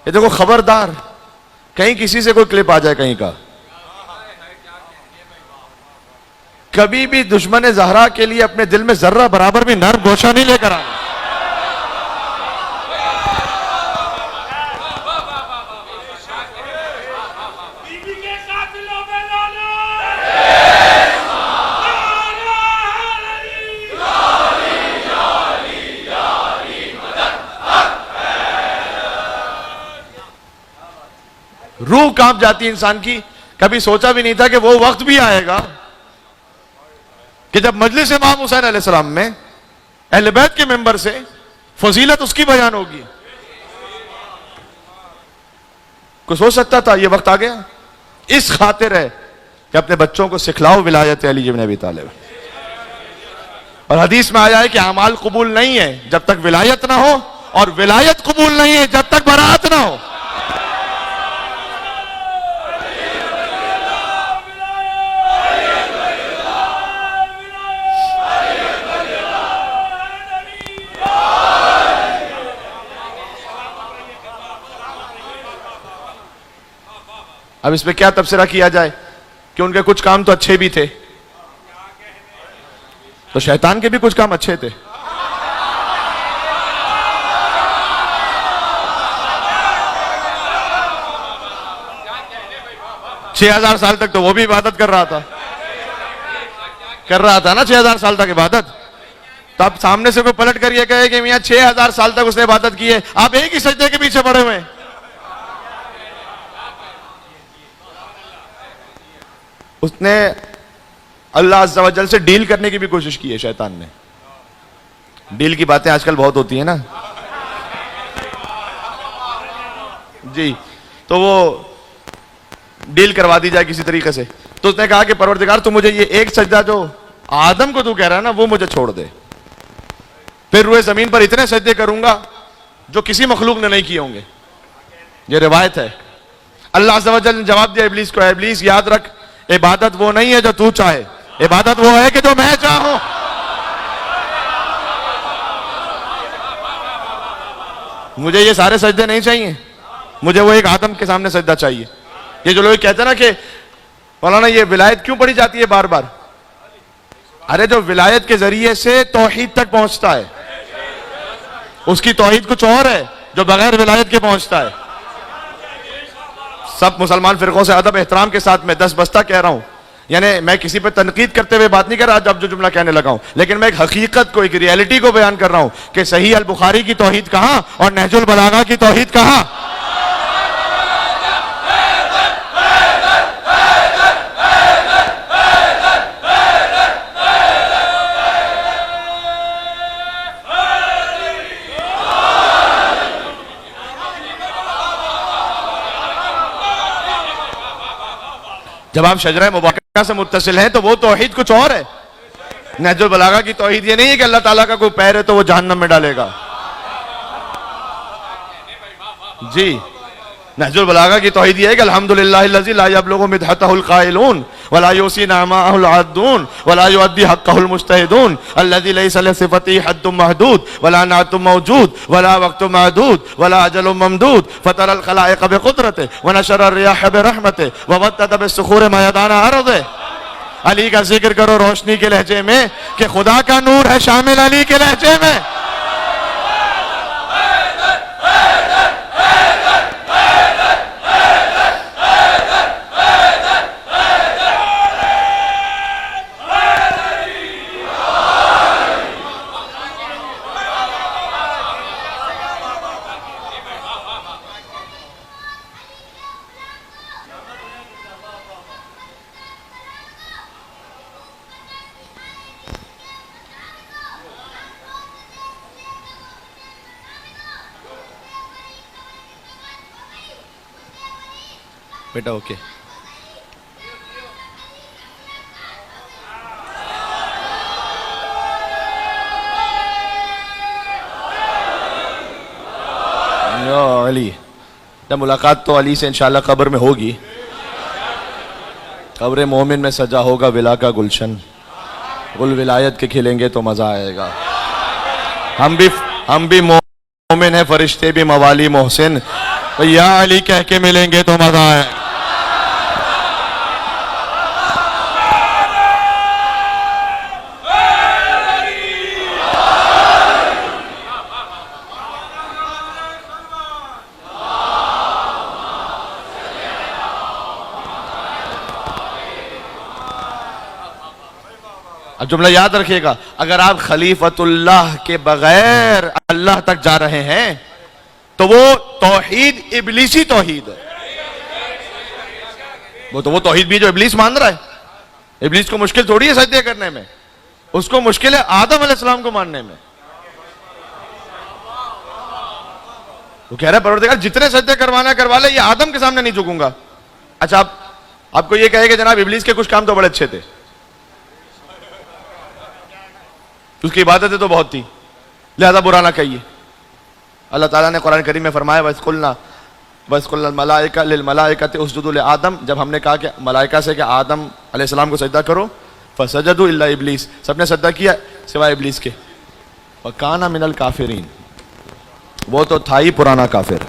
یہ دیکھو خبردار کہیں کسی سے کوئی کلپ آ جائے کہیں کا، کبھی بھی دشمن زہرا کے لیے اپنے دل میں ذرہ برابر بھی نرم گوشہ نہیں لے کر آنا. روح کانپ جاتی انسان کی. کبھی سوچا بھی نہیں تھا کہ وہ وقت بھی آئے گا کہ جب مجلس امام حسین علیہ السلام میں اہل بیت کے ممبر سے فضیلت اس کی بیان ہوگی. کوئی سوچ سکتا تھا یہ وقت آ گیا؟ اس خاطر ہے کہ اپنے بچوں کو سکھلاؤ ولایت علی بن ابی طالب. اور حدیث میں آیا ہے کہ اعمال قبول نہیں ہے جب تک ولایت نہ ہو، اور ولایت قبول نہیں ہے جب تک براءت نہ ہو. اب اس پہ کیا تبصرہ کیا جائے کہ ان کے کچھ کام تو اچھے بھی تھے، تو شیطان کے بھی کچھ کام اچھے تھے. چھ 6000 سال تک تو وہ بھی عبادت کر رہا تھا نا 6000 سال تک عبادت. تو اب سامنے سے کوئی پلٹ کر یہ کہے کہ میاں 6000 سال تک اس نے عبادت کی ہے، آپ ایک ہی سجدے کے پیچھے پڑے ہوئے ہیں. اس نے اللہ عز و جل سے ڈیل کرنے کی بھی کوشش کی ہے. شیطان نے ڈیل کی باتیں آج کل بہت ہوتی ہیں نا جی، تو وہ ڈیل کروا دی جائے کسی طریقے سے. تو اس نے کہا کہ پروردگار تو مجھے یہ ایک سجدہ جو آدم کو تو کہہ رہا ہے نا وہ مجھے چھوڑ دے، پھر روئے زمین پر اتنے سجدے کروں گا جو کسی مخلوق نے نہیں کیے ہوں گے. یہ روایت ہے. اللہ عز و جل نے جواب دیا ابلیس کو، اے ابلیس یاد رکھ عبادت وہ نہیں ہے جو تو چاہے، عبادت وہ ہے کہ جو میں چاہوں. مجھے یہ سارے سجدے نہیں چاہیے، مجھے وہ ایک آدم کے سامنے سجدہ چاہیے. یہ جو لوگ کہتے ہیں نا کہ مولانا یہ ولایت کیوں پڑھی جاتی ہے بار بار، ارے جو ولایت کے ذریعے سے توحید تک پہنچتا ہے اس کی توحید کچھ اور ہے جو بغیر ولایت کے پہنچتا ہے. سب مسلمان فرقوں سے ادب احترام کے ساتھ میں 10 بستہ کہہ رہا ہوں، یعنی میں کسی پہ تنقید کرتے ہوئے بات نہیں کر رہا جب جو جملہ کہنے لگا ہوں، لیکن میں ایک حقیقت کو، ایک ریئلٹی کو بیان کر رہا ہوں کہ صحیح البخاری کی توحید کہاں اور نہج البلاغہ کی توحید کہاں. جب آپ شجرہ مبارکہ سے متصل ہیں تو وہ توحید کچھ اور ہے. نہج البلاغہ کی توحید یہ نہیں ہے کہ اللہ تعالیٰ کا کوئی پیر ہے تو وہ جہنم میں ڈالے گا. جی نہج البلاغہ کی توحید یہ ہے کہ الحمدللہ الذی لا یبلغ مدحتہ القائلون ولا یوصی نعماءہ العادون ولا یؤدی حقہ المجتہدون الذی لیس لصفته حد محدود ولا نعت موجود ولا وقت معدود ولا اجل ممدود فطر الخلائق بقدرته ونشر الریاح برحمته وودد بالصخور میدان ارضه. علی کا ذکر کرو روشنی کے لہجے میں کہ خدا کا نور ہے شامل علی کے لہجے میں. بیٹا اوکے یا علی. ملاقات تو علی سے انشاءاللہ قبر میں ہوگی. قبر مومن میں سجا ہوگا ولا کا گلشن، گل ولایت کے کھلیں گے تو مزہ آئے گا. ہم بھی مومن ہے فرشتے بھی موالی محسن. یا علی کہہ کے ملیں گے تو مزہ آئے. اب جملہ یاد رکھیے گا, اگر آپ خلیفۃ اللہ کے بغیر اللہ تک جا رہے ہیں تو وہ توحید ابلیسی توحید ہے. وہ توحید بھی جو ابلیس مان رہا ہے. ابلیس کو مشکل تھوڑی ہے سجدے کرنے میں, اس کو مشکل ہے آدم علیہ السلام کو ماننے میں. وہ کہہ رہا ہے پروردگار جتنے سجدے کروانا کروا لے, یہ آدم کے سامنے نہیں جھکوں گا. اچھا آپ کو یہ کہے کہ جناب ابلیس کے کچھ کام تو بڑے اچھے تھے, اس کی عبادتیں تو بہت تھی, لہذا برا نہ کہیے. اللہ تعالیٰ نے قرآن کریم میں فرمایا وَإِذْ قُلْنَا الْمَلَائِكَةَ لِلْمَلَائِكَةِ اسْجُدُوا لِآدَمَ, جب ہم نے کہا کہ ملائکہ سے کہ آدم علیہ السلام کو سجدہ کرو, فَسَجَدُوا إِلَّا إِبْلِيسَ, سب نے سجدہ کیا سوائے ابلیس کے. وَكَانَ مِنَ الْكَافِرِينَ, وہ تو تھا ہی پرانا کافر.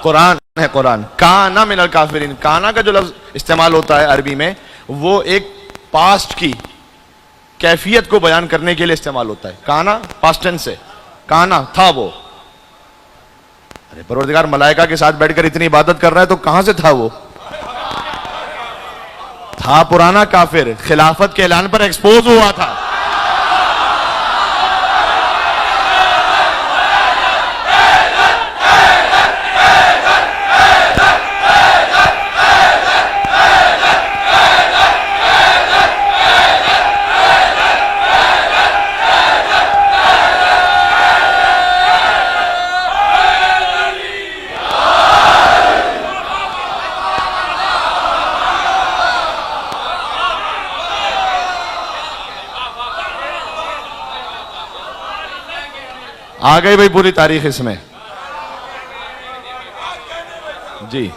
قرآن ہے قرآن. کانا من الکافرین, کانا کا جو لفظ استعمال ہوتا ہے عربی میں وہ ایک پاسٹ کی کیفیت کو بیان کرنے کے لیے استعمال ہوتا ہے. کانا پاسٹ ٹینس سے, کانا تھا وہ. ارے پروردگار ملائکہ کے ساتھ بیٹھ کر اتنی عبادت کر رہا ہے تو کہاں سے تھا وہ؟ تھا پرانا کافر, خلافت کے اعلان پر ایکسپوز ہوا تھا. آ گئی بھائی پوری تاریخ اس میں جی.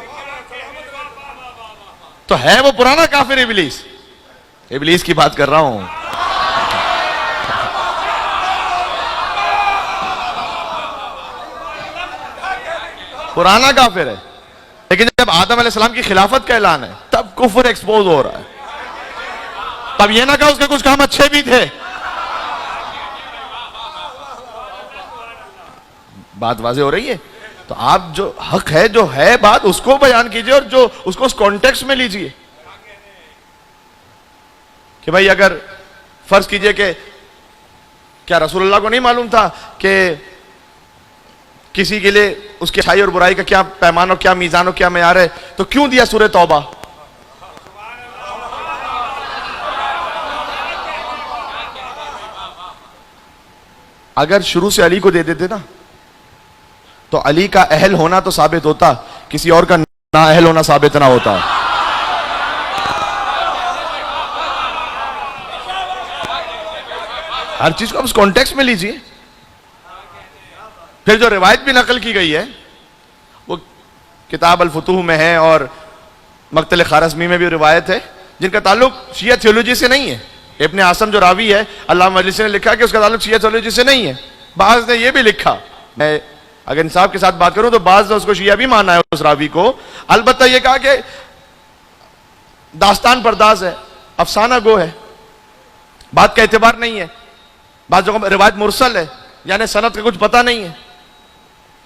تو ہے وہ پرانا کافر ابلیس, ابلیس کی بات کر رہا ہوں. پرانا کافر ہے, لیکن جب آدم علیہ السلام کی خلافت کا اعلان ہے تب کفر ایکسپوز ہو رہا ہے. تب یہ نہ کہا اس کے کچھ کام اچھے بھی تھے. بات واضح ہو رہی ہے؟ تو آپ جو حق ہے, جو ہے بات, اس کو بیان کیجئے اور جو اس کو اس کانٹیکسٹ میں لیجئے. کہ بھائی اگر فرض کیجئے کہ کیا رسول اللہ کو نہیں معلوم تھا کہ کسی کے لیے اس کی اچھائی اور برائی کا کیا پیمانہ اور کیا میزان اور کیا معیار ہے, تو کیوں دیا سورہ توبہ؟ اگر شروع سے علی کو دے دیتے نا تو علی کا اہل ہونا تو ثابت ہوتا, کسی اور کا نا اہل ہونا ثابت نہ ہوتا. ہر چیز کو آپ اس کانٹیکسٹ میں لیجئے. پھر جو روایت بھی نقل کی گئی ہے وہ کتاب الفتوح میں ہے اور مقتل خارزمی میں بھی روایت ہے جن کا تعلق شیعہ تھیولوجی سے نہیں ہے. ابن عاصم جو راوی ہے, علامہ مجلسی نے لکھا کہ اس کا تعلق شیعہ تھیولوجی سے نہیں ہے. بعض نے یہ بھی لکھا, میں اگر انصاف کے ساتھ بات کروں تو بعض نے اس کو شیعہ بھی مانا ہے اس راوی کو, البتہ یہ کہا کہ داستان پرداز ہے, افسانہ گو ہے, بات کا اعتبار نہیں ہے. بعض جگہوں میں روایت مرسل ہے, یعنی سند کا کچھ پتہ نہیں ہے.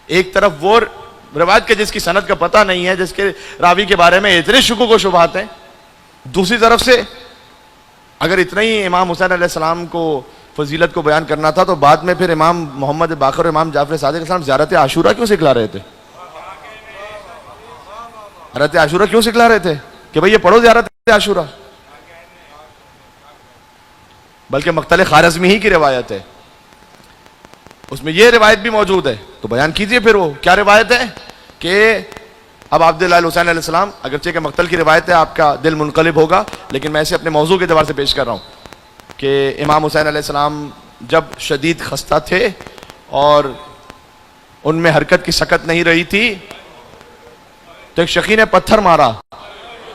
ایک طرف وہ روایت کے جس کی سند کا پتہ نہیں ہے, جس کے راوی کے بارے میں اتنے شکوک و شبہات ہیں, دوسری طرف سے اگر اتنا ہی امام حسین علیہ السلام کو فضیلت کو بیان کرنا تھا تو بعد میں پھر امام محمد باقر اور امام جعفر صادق علیہ السلام زیارت عاشورہ کیوں سکھلا رہے تھے؟ زیارت عاشورہ کیوں سکھلا رہے تھے کہ بھئی یہ پڑھو زیارت عاشورہ؟ بلکہ مقتل خارزمی ہی کی روایت ہے, اس میں یہ روایت بھی موجود ہے, تو بیان کیجئے. پھر وہ کیا روایت ہے کہ اب عبداللہ حسین علیہ السلام, اگرچہ کہ مقتل کی روایت ہے, آپ کا دل منقلب ہوگا, لیکن میں اسے اپنے موضوع کے اعتبار سے پیش کر رہا ہوں کہ امام حسین علیہ السلام جب شدید خستہ تھے اور ان میں حرکت کی سکت نہیں رہی تھی تو ایک شخی نے پتھر مارا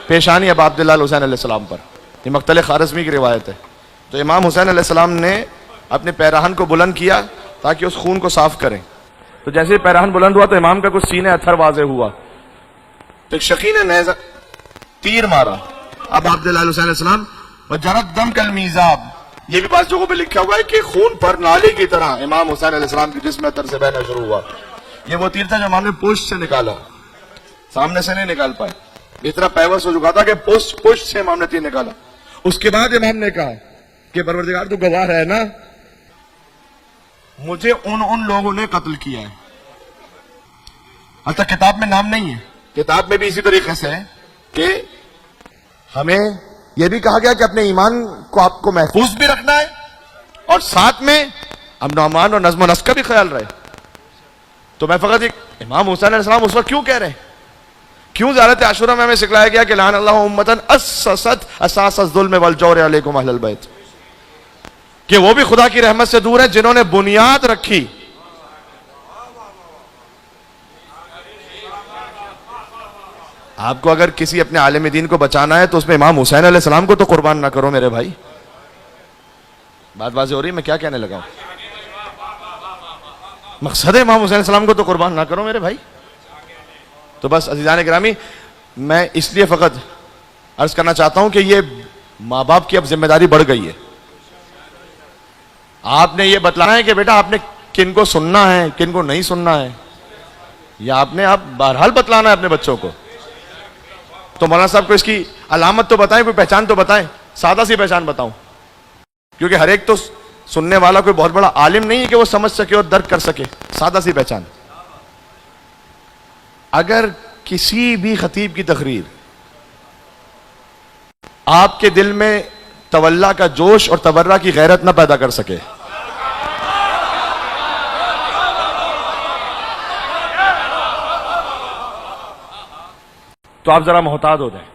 پیشانی ابا عبداللہ حسین علیہ السلام پر. یہ مقتل خارزمی کی روایت ہے. تو امام حسین علیہ السلام نے اپنے پیراہن کو بلند کیا تاکہ اس خون کو صاف کریں. تو جیسے ہی پیراہن بلند ہوا تو امام کا کچھ سینے اتھر واضح ہوا. تو ایک شقی نے نیزہ تیر مارا اب عبداللہ حسین علیہ السلام وجرت دم کالمیزاب. یہ بھی بعض جگہوں پہ لکھا ہوا ہے کہ خون پر نالے کی طرح امام حسین علیہ السلام کے جسم اتر سے بہنا شروع ہوا. یہ وہ تیر تھا جو امام نے پشت سے نکالا, سامنے سے نہیں نکال پائے. اتنا پیوس ہو چکا تھا کہ پشت سے امام نے تیر نکالا. اس کے بعد امام نے کہا کہ پروردگار تو گواہ ہے نا, مجھے ان لوگوں نے قتل کیا ہے. حتیٰ کتاب میں نام نہیں ہے. کتاب میں بھی اسی طریقے سے ہے کہ ہمیں یہ بھی کہا گیا کہ اپنے ایمان کو آپ کو محفوظ بھی رکھنا ہے اور ساتھ میں امن و امان اور نظم و نسق کا بھی خیال رہے. تو میں فقط ایک امام حسین علیہ السلام اس وقت کیوں کہہ رہے ہیں, کیوں زیارت عاشورہ میں ہمیں سکھلایا گیا کہ لعن اللہ امتن اسست اساس الظلم والجور علیکم اہل البیت, کہ وہ بھی خدا کی رحمت سے دور ہیں جنہوں نے بنیاد رکھی. آپ کو اگر کسی اپنے عالم دین کو بچانا ہے تو اس میں امام حسین علیہ السلام کو تو قربان نہ کرو میرے بھائی. بات واضح ہو رہی ہے میں کیا کہنے لگا ہوں؟ مقصد ہے امام حسین علیہ السلام کو تو قربان نہ کرو میرے بھائی. تو بس عزیزان گرامی, میں اس لیے فقط عرض کرنا چاہتا ہوں کہ یہ ماں باپ کی اب ذمہ داری بڑھ گئی ہے. آپ نے یہ بتلانا ہے کہ بیٹا آپ نے کن کو سننا ہے کن کو نہیں سننا ہے, یا آپ نے بہرحال بتلانا ہے اپنے بچوں کو. تو مولانا صاحب کو اس کی علامت تو بتائیں, کوئی پہچان تو بتائیں, سادہ سی پہچان بتاؤں, کیونکہ ہر ایک تو سننے والا کوئی بہت بڑا عالم نہیں ہے کہ وہ سمجھ سکے اور درک کر سکے. سادہ سی پہچان. اگر کسی بھی خطیب کی تقریر آپ کے دل میں تولا کا جوش اور تبرہ کی غیرت نہ پیدا کر سکے, تو آپ ذرا محتاط ہو جائیں.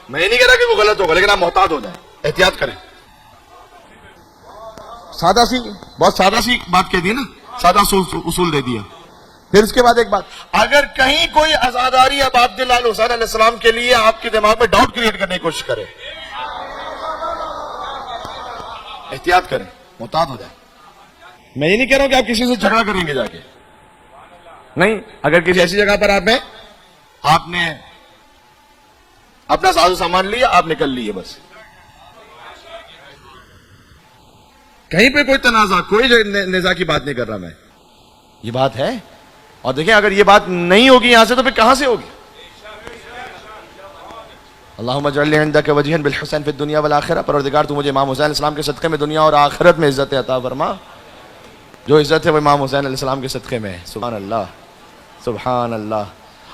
میں یہ نہیں کہہ رہا کہ وہ غلط ہوگا, لیکن آپ محتاط ہو جائیں, احتیاط کریں. سادہ سی, بہت سادہ سی بات کہہ دی نا, سادہ اصول دے دیا. پھر اس کے بعد ایک بات, اگر کہیں کوئی عزاداری اب عبداللہ حسین علیہ السلام کے لیے آپ کے دماغ میں ڈاؤٹ کریٹ کرنے کی کوشش کرے, احتیاط کریں, محتاط ہو جائیں. میں یہ نہیں کہہ رہا ہوں کہ آپ کسی سے جھگڑا کریں گے جا کے, نہیں. اگر کسی ایسی جگہ پر آپ نے اپنا ساز و سامان لیا, آپ نکل لیے, بس کہیں پہ کوئی تنازع, کوئی نزاع کی بات نہیں کر رہا میں. یہ بات ہے, اور دیکھیں اگر یہ بات نہیں ہوگی یہاں سے تو پھر کہاں سے ہوگی؟ اللہم اجعل لی عندک وجہا بالحسن فی الدنیا والآخرہ. پروردگار تو مجھے امام حسین علیہ السلام کے صدقے میں دنیا اور آخرت میں عزت عطا فرما. جو عزت ہے وہ امام حسین علیہ السلام کے صدقے میں ہے. سبحان اللہ, سبحان اللہ.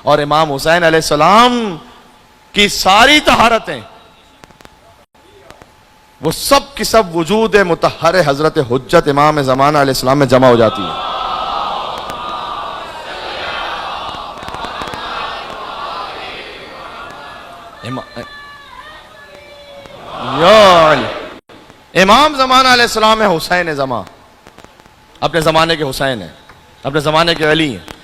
اور امام حسین علیہ السلام کی ساری طہارتیں وہ سب کی سب وجود مطہر حضرت حجت امام زمانہ علیہ السلام میں جمع ہو جاتی ہے. امام زمانہ علیہ السلام ہے حسین زمان, اپنے زمانے کے حسین ہیں, اپنے زمانے کے علی ہیں.